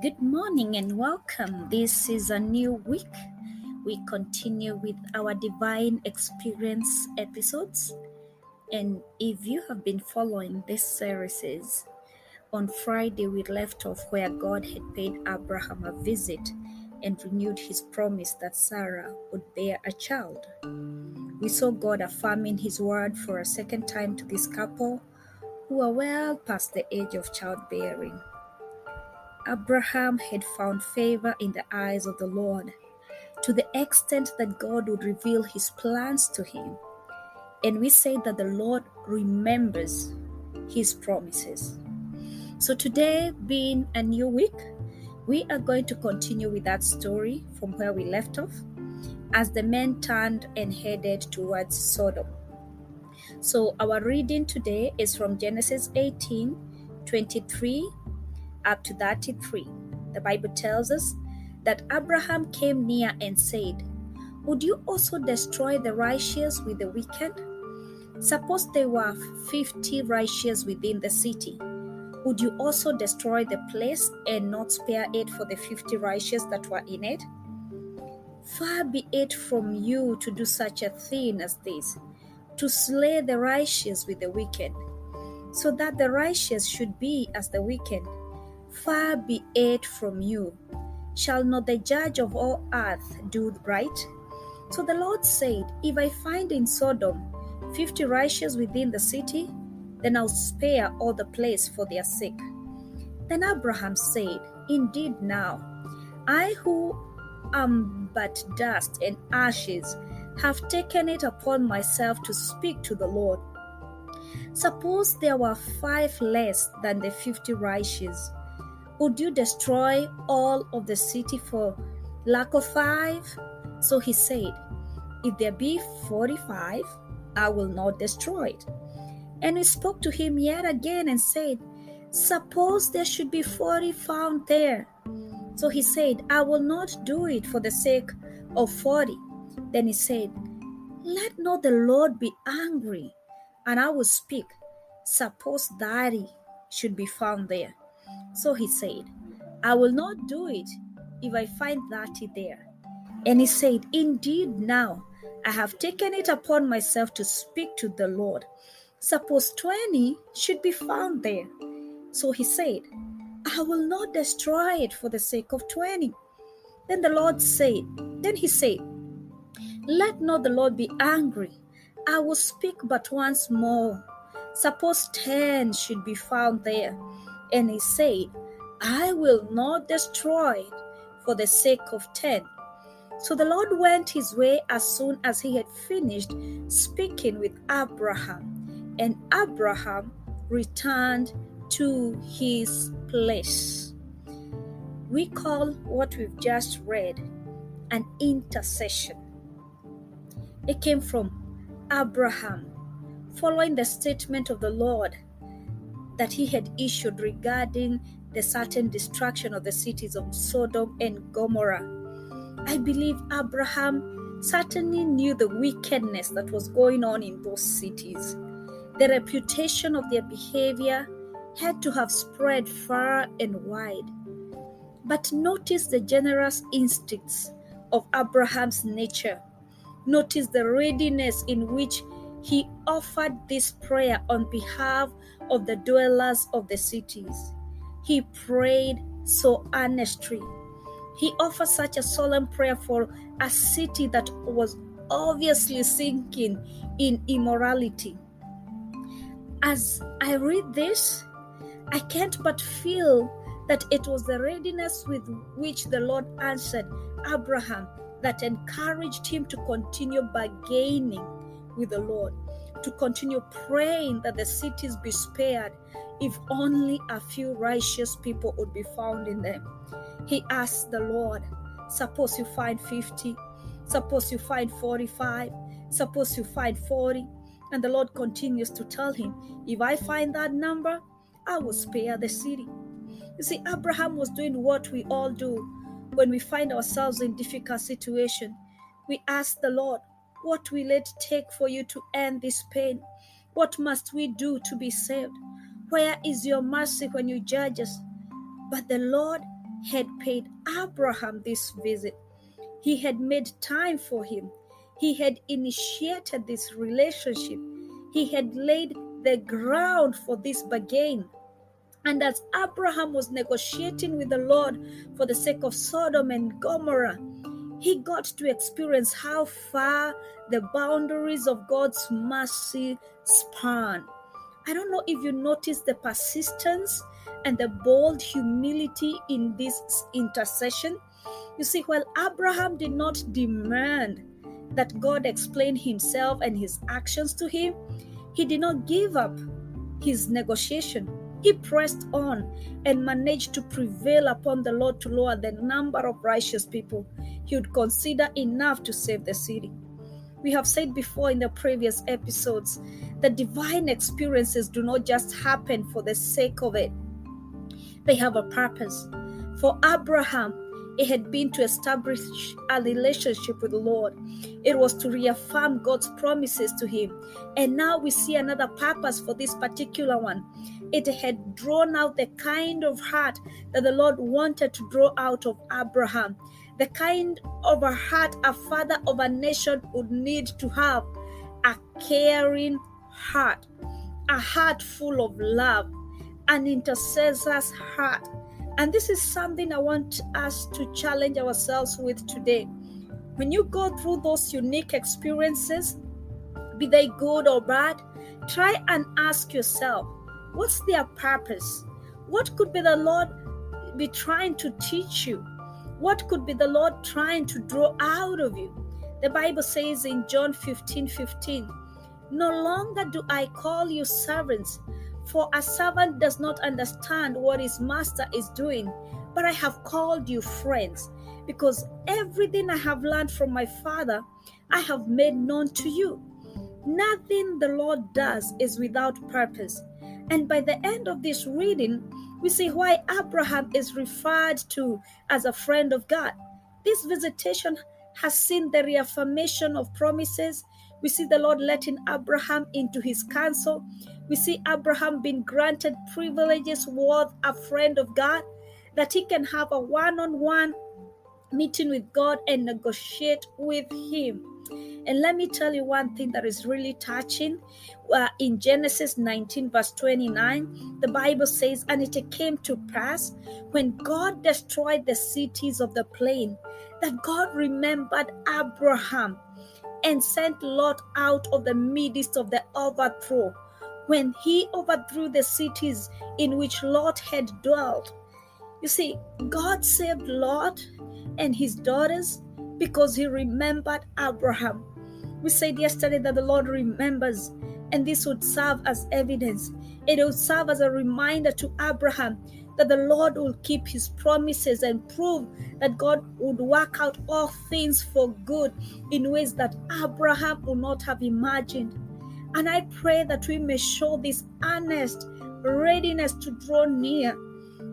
Good morning and welcome. This is a new week. We continue with our divine experience episodes. And if you have been following this series, on Friday we left off where God had paid Abraham a visit and renewed his promise that Sarah would bear a child. We saw God affirming his word for a second time to this couple who are well past the age of childbearing. Abraham had found favor in the eyes of the Lord to the extent that God would reveal his plans to him. And we say that the Lord remembers his promises. So today, being a new week, we are going to continue with that story from where we left off as the men turned and headed towards Sodom. So our reading today is from Genesis 18:23 up to 33. The Bible tells us that Abraham came near and said, "Would you also destroy the righteous with the wicked? Suppose there were 50 righteous within the city. Would you also destroy the place and not spare it for the 50 righteous that were in it? Far be it from you to do such a thing as this, to slay the righteous with the wicked, so that the righteous should be as the wicked. Far be it from you. Shall not the judge of all earth do right?" So the Lord said, "If I find in Sodom 50 righteous within the city, then I'll spare all the place for their sake." Then Abraham said, "Indeed now, I who am but dust and ashes have taken it upon myself to speak to the Lord. Suppose there were 5 less than the 50 righteous. Would you destroy all of the city for lack of 5? So he said, "If there be 45, I will not destroy it." And he spoke to him yet again and said, "Suppose there should be 40 found there." So he said, "I will not do it for the sake of 40. Then he said, "Let not the Lord be angry, and I will speak. Suppose 30 should be found there." So he said, "I will not do it if I find 30 there." And he said, "Indeed now I have taken it upon myself to speak to the Lord. Suppose 20 should be found there." So he said, "I will not destroy it for the sake of 20. Then he said, "Let not the Lord be angry. I will speak but once more. Suppose 10 should be found there." And he said, "I will not destroy it for the sake of 10. So the Lord went his way as soon as he had finished speaking with Abraham, and Abraham returned to his place. We call what we've just read an intercession. It came from Abraham following the statement of the Lord that he had issued regarding the certain destruction of the cities of Sodom and Gomorrah. I believe Abraham certainly knew the wickedness that was going on in those cities. The reputation of their behavior had to have spread far and wide. But notice the generous instincts of Abraham's nature. Notice the readiness in which he offered this prayer on behalf of the dwellers of the cities. He prayed so earnestly. He offered such a solemn prayer for a city that was obviously sinking in immorality. As I read this, I can't but feel that it was the readiness with which the Lord answered Abraham that encouraged him to continue bargaining with the Lord, to continue praying that the cities be spared if only a few righteous people would be found in them. He asked the Lord, "Suppose you find 50, suppose you find 45, suppose you find 40. And the Lord continues to tell him, "If I find that number, I will spare the city." You see, Abraham was doing what we all do when we find ourselves in difficult situation. We ask the Lord, "What will it take for you to end this pain? What must we do to be saved? Where is your mercy when you judge us?" But the Lord had paid Abraham this visit. He had made time for him. He had initiated this relationship. He had laid the ground for this bargain. And as Abraham was negotiating with the Lord for the sake of Sodom and Gomorrah, he got to experience how far the boundaries of God's mercy span. I don't know if you notice the persistence and the bold humility in this intercession. You see, while Abraham did not demand that God explain himself and his actions to him, he did not give up his negotiation. He pressed on and managed to prevail upon the Lord to lower the number of righteous people he would consider enough to save the city. We have said before in the previous episodes that divine experiences do not just happen for the sake of it. They have a purpose. For Abraham, it had been to establish a relationship with the Lord. It was to reaffirm God's promises to him. And now we see another purpose for this particular one. It had drawn out the kind of heart that the Lord wanted to draw out of Abraham. The kind of a heart a father of a nation would need to have. A caring heart. A heart full of love. An intercessor's heart. And this is something I want us to challenge ourselves with today. When you go through those unique experiences, be they good or bad, try and ask yourself, what's their purpose? What could be the Lord be trying to teach you? What could be the Lord trying to draw out of you? The Bible says in John 15:15, "No longer do I call you servants, for a servant does not understand what his master is doing, but I have called you friends, because everything I have learned from my Father, I have made known to you." Nothing the Lord does is without purpose. And by the end of this reading, we see why Abraham is referred to as a friend of God. This visitation has seen the reaffirmation of promises. We see the Lord letting Abraham into his counsel. We see Abraham being granted privileges worth a friend of God, that he can have a one-on-one meeting with God and negotiate with him. And let me tell you one thing that is really touching. In Genesis 19 verse 29, the Bible says, "And it came to pass, when God destroyed the cities of the plain, that God remembered Abraham and sent Lot out of the midst of the overthrow, when he overthrew the cities in which Lot had dwelt." You see, God saved Lot and his daughters because he remembered Abraham. We said yesterday that the Lord remembers, and this would serve as evidence. It would serve as a reminder to Abraham that the Lord will keep his promises and prove that God would work out all things for good in ways that Abraham would not have imagined. And I pray that we may show this earnest readiness to draw near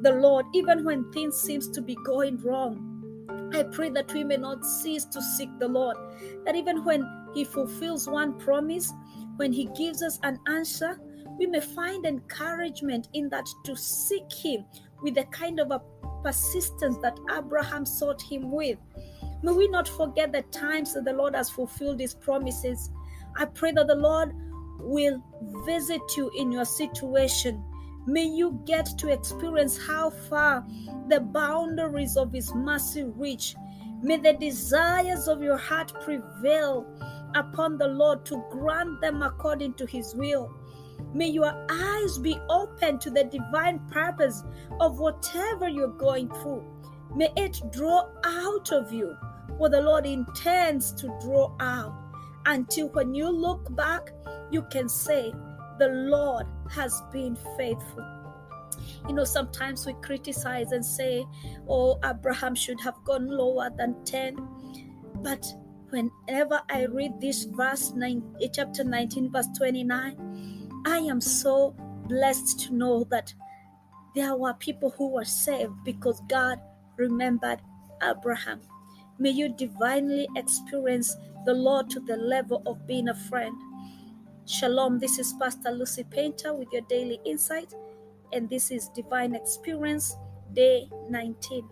the Lord even when things seem to be going wrong. I pray that we may not cease to seek the Lord, that even when he fulfills one promise, when he gives us an answer, we may find encouragement in that to seek him with the kind of a persistence that Abraham sought him with. May we not forget the times that the Lord has fulfilled his promises. I pray that the Lord will visit you in your situation. May you get to experience how far the boundaries of his mercy reach. May the desires of your heart prevail upon the Lord to grant them according to his will. May your eyes be open to the divine purpose of whatever you're going through. May it draw out of you what the Lord intends to draw out, until when you look back, you can say, "The Lord has been faithful." You know, sometimes we criticize and say, "Oh, Abraham should have gone lower than 10. But whenever I read this chapter 19, verse 29, I am so blessed to know that there were people who were saved because God remembered Abraham. May you divinely experience the Lord to the level of being a friend. Shalom, this is Pastor Lucy Painter with your daily insight, and this is Divine Experience, Day 19.